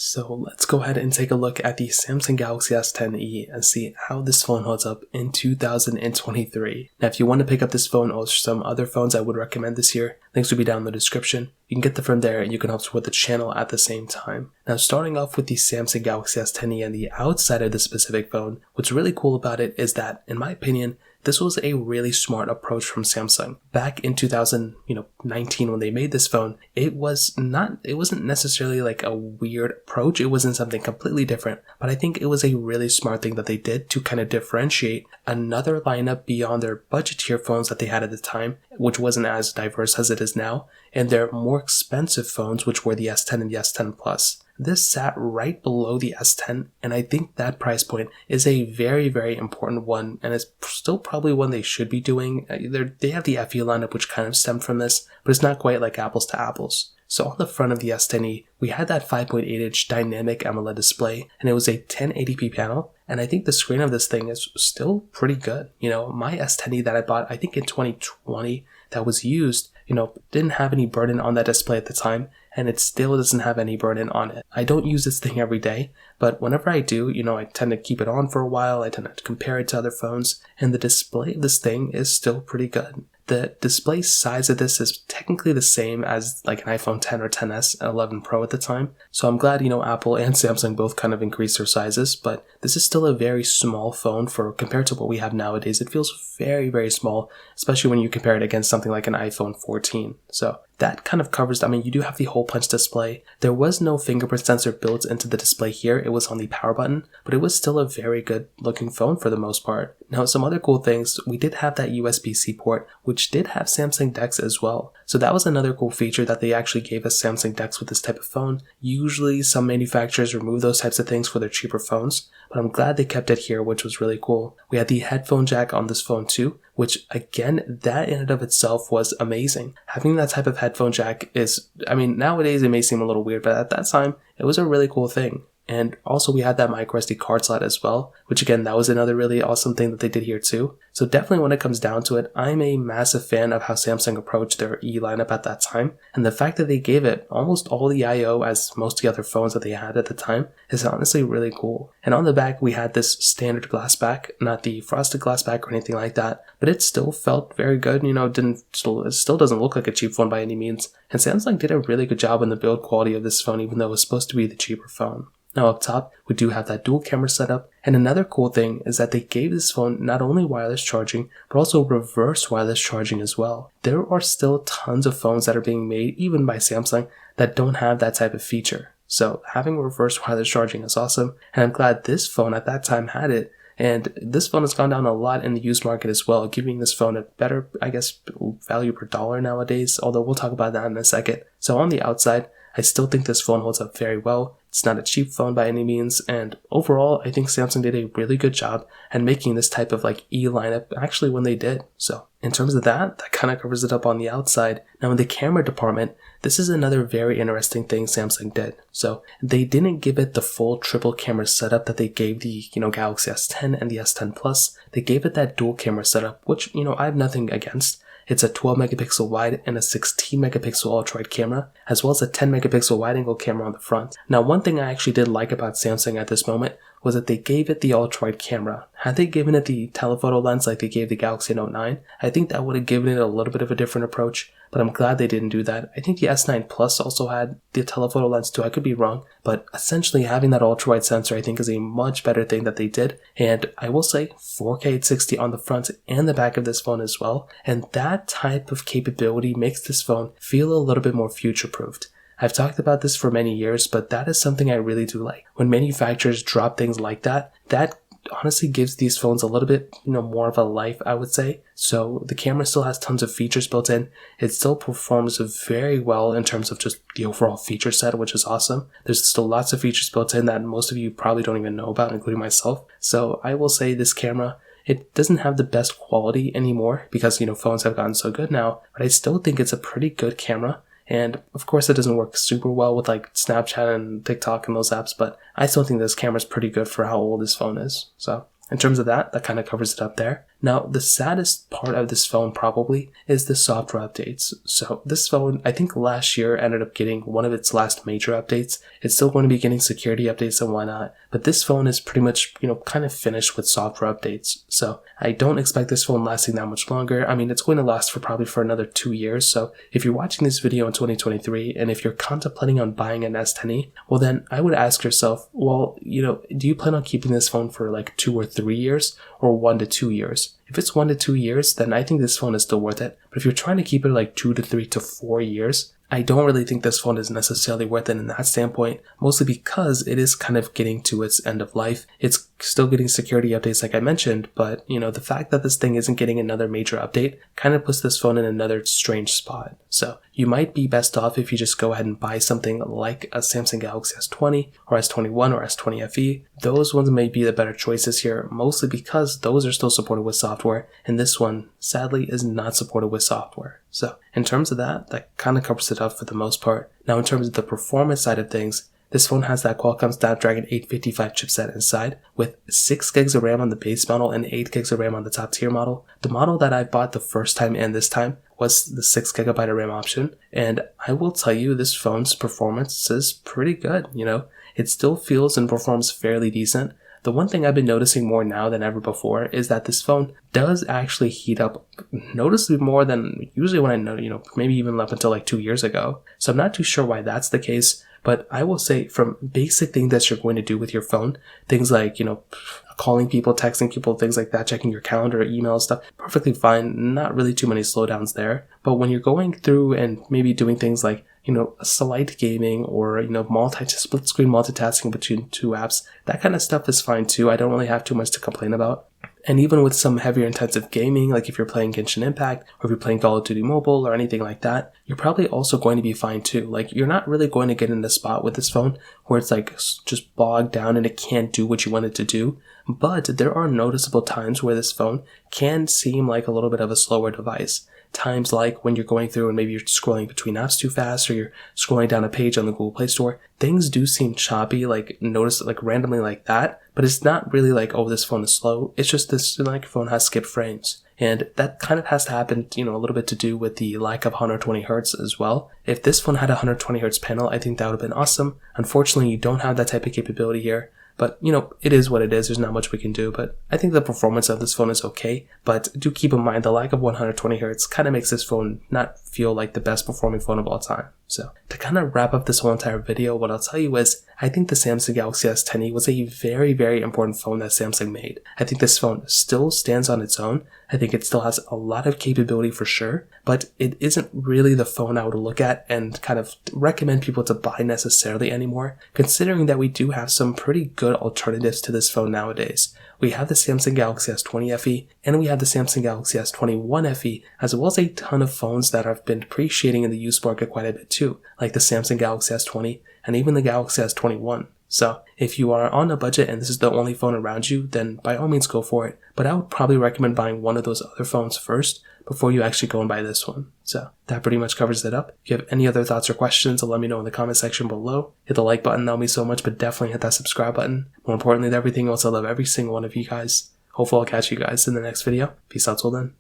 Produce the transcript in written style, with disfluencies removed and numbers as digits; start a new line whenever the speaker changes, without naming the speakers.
So let's go ahead and take a look at the Samsung Galaxy S10e and see how this phone holds up in 2023. Now, if you want to pick up this phone or some other phones I would recommend this year, links will be down in the description. You can get them from there and you can help support the channel at the same time. Now, starting off with the Samsung Galaxy S10e and the outside of this specific phone, what's really cool about it is that, in my opinion, this was a really smart approach from Samsung. Back in 2019 when they made this phone, it wasn't necessarily like a weird approach. It wasn't something completely different, but I think it was a really smart thing that they did to kind of differentiate another lineup beyond their budget tier phones that they had at the time, which wasn't as diverse as it is now, and their more expensive phones, which were the S10 and the S10 Plus. This sat right below the S10, and I think that price point is a very, very important one, and it's still probably one they should be doing. They have the FE lineup, which kind of stemmed from this, but it's not quite like apples to apples. So on the front of the S10e, we had that 5.8-inch dynamic AMOLED display, and it was a 1080p panel, and I think the screen of this thing is still pretty good. My S10e that I bought, I think in 2020, that was used, didn't have any burden on that display at the time, and it still doesn't have any burden on it. I don't use this thing every day, but whenever I do, I tend to keep it on for a while. I tend to compare it to other phones, and the display of this thing is still pretty good. The display size of this is technically the same as like an iPhone 10 or 10s and 11 Pro at the time. So I'm glad, Apple and Samsung both kind of increased their sizes, but this is still a very small phone compared to what we have nowadays. It feels very, very small, especially when you compare it against something like an iPhone 14. So that kind of covers, you do have the hole punch display. There was no fingerprint sensor built into the display here. It was on the power button, but it was still a very good looking phone for the most part. Now, some other cool things, we did have that USB-C port, which did have Samsung DeX as well. So that was another cool feature that they actually gave us Samsung DeX with this type of phone. Usually some manufacturers remove those types of things for their cheaper phones, but I'm glad they kept it here, which was really cool. We had the headphone jack on this phone too, which again, that in and of itself was amazing. Having that type of headphone jack is, nowadays it may seem a little weird, but at that time, it was a really cool thing. And also we had that micro SD card slot as well, which again, that was another really awesome thing that they did here too. So definitely when it comes down to it, I'm a massive fan of how Samsung approached their E lineup at that time. And the fact that they gave it almost all the I/O as most of the other phones that they had at the time is honestly really cool. And on the back, we had this standard glass back, not the frosted glass back or anything like that, but it still felt very good. It still doesn't look like a cheap phone by any means. And Samsung did a really good job in the build quality of this phone, even though it was supposed to be the cheaper phone. Now up top, we do have that dual camera setup, and another cool thing is that they gave this phone not only wireless charging, but also reverse wireless charging as well. There are still tons of phones that are being made, even by Samsung, that don't have that type of feature. So having reverse wireless charging is awesome, and I'm glad this phone at that time had it. And this phone has gone down a lot in the used market as well, giving this phone a better, value per dollar nowadays, although we'll talk about that in a second. So on the outside, I still think this phone holds up very well. It's not a cheap phone by any means, and overall, I think Samsung did a really good job at making this type of E lineup actually when they did. So in terms of that kind of covers it up on the outside. Now in the camera department, this is another very interesting thing Samsung did. So they didn't give it the full triple camera setup that they gave the Galaxy S10 and the S10 Plus. They gave it that dual camera setup, which I have nothing against. It's a 12 megapixel wide and a 16 megapixel ultra-wide camera, as well as a 10 megapixel wide-angle camera on the front. Now, one thing I actually did like about Samsung at this moment was that they gave it the ultra-wide camera. Had they given it the telephoto lens like they gave the Galaxy Note 9, I think that would have given it a little bit of a different approach, but I'm glad they didn't do that. I think the S9 Plus also had the telephoto lens too, I could be wrong, but essentially having that ultra-wide sensor I think is a much better thing that they did, and I will say 4K 860 on the front and the back of this phone as well, and that type of capability makes this phone feel a little bit more future-proofed. I've talked about this for many years, but that is something I really do like. When manufacturers drop things like that, that honestly gives these phones a little bit, more of a life, I would say. So the camera still has tons of features built in. It still performs very well in terms of just the overall feature set, which is awesome. There's still lots of features built in that most of you probably don't even know about, including myself. So I will say this camera, it doesn't have the best quality anymore because, phones have gotten so good now, but I still think it's a pretty good camera. And of course it doesn't work super well with Snapchat and TikTok and those apps, but I still think this camera is pretty good for how old this phone is. So in terms of that kind of covers it up there. Now, the saddest part of this phone probably is the software updates. So this phone, I think last year ended up getting one of its last major updates. It's still going to be getting security updates and whatnot, but this phone is pretty much, kind of finished with software updates. So I don't expect this phone lasting that much longer. I mean, it's going to last for probably for another 2 years. So if you're watching this video in 2023, and if you're contemplating on buying an S10e, well then I would ask yourself, well, do you plan on keeping this phone for like 2 or 3 years, or 1 to 2 years? If it's 1 to 2 years, then I think this phone is still worth it. But if you're trying to keep it like 2 to 3 to 4 years, I don't really think this phone is necessarily worth it in that standpoint, mostly because it is kind of getting to its end of life. It's still getting security updates like I mentioned, but the fact that this thing isn't getting another major update kind of puts this phone in another strange spot. So you might be best off if you just go ahead and buy something like a Samsung Galaxy S20 or S21 or S20 FE. Those ones may be the better choices here, mostly because those are still supported with software, and this one sadly is not supported with software. So in terms of that kind of covers it up for the most part. Now in terms of the performance side of things, this phone has that Qualcomm Snapdragon 855 chipset inside with 6 gigs of RAM on the base model and 8 gigs of RAM on the top tier model. The model that I bought the first time and this time was the 6 gigabyte of RAM option, and I will tell you this phone's performance is pretty good. It still feels and performs fairly decent. The one thing I've been noticing more now than ever before is that this phone does actually heat up noticeably more than usually when I know, maybe even up until like 2 years ago. So I'm not too sure why that's the case, but I will say from basic things that you're going to do with your phone, things like, calling people, texting people, things like that, checking your calendar, email stuff, perfectly fine. Not really too many slowdowns there. But when you're going through and maybe doing things like, slight gaming or, split screen multitasking between 2 apps, that kind of stuff is fine too. I don't really have too much to complain about. And even with some heavier intensive gaming, like if you're playing Genshin Impact or if you're playing Call of Duty Mobile or anything like that, you're probably also going to be fine too. Like you're not really going to get in the spot with this phone where it's like just bogged down and it can't do what you want it to do. But there are noticeable times where this phone can seem like a little bit of a slower device. Times like when you're going through and maybe you're scrolling between apps too fast or you're scrolling down a page on the Google Play Store, things do seem choppy, like notice like randomly like that, but it's not really like, oh, this phone is slow. It's just this like phone has skipped frames. And that kind of has to happen, a little bit to do with the lack of 120 Hz as well. If this phone had a 120 Hz panel, I think that would have been awesome. Unfortunately, you don't have that type of capability here. But, it is what it is. There's not much we can do. But I think the performance of this phone is okay. But do keep in mind the lack of 120 Hz kind of makes this phone not feel like the best performing phone of all time. So to kind of wrap up this whole entire video, what I'll tell you is I think the Samsung Galaxy S10e was a very, very important phone that Samsung made. I think this phone still stands on its own. I think it still has a lot of capability for sure, but it isn't really the phone I would look at and kind of recommend people to buy necessarily anymore, considering that we do have some pretty good alternatives to this phone nowadays. We have the Samsung Galaxy S20 FE, and we have the Samsung Galaxy S21 FE, as well as a ton of phones that have been appreciating in the used market quite a bit too, like the Samsung Galaxy S20 and even the Galaxy S21. So if you are on a budget and this is the only phone around you, then by all means go for it. But I would probably recommend buying one of those other phones first before you actually go and buy this one. So that pretty much covers it up. If you have any other thoughts or questions, let me know in the comment section below. Hit the like button, that'll mean so much, but definitely hit that subscribe button. More importantly than everything else, I love every single one of you guys. Hopefully I'll catch you guys in the next video. Peace out till then.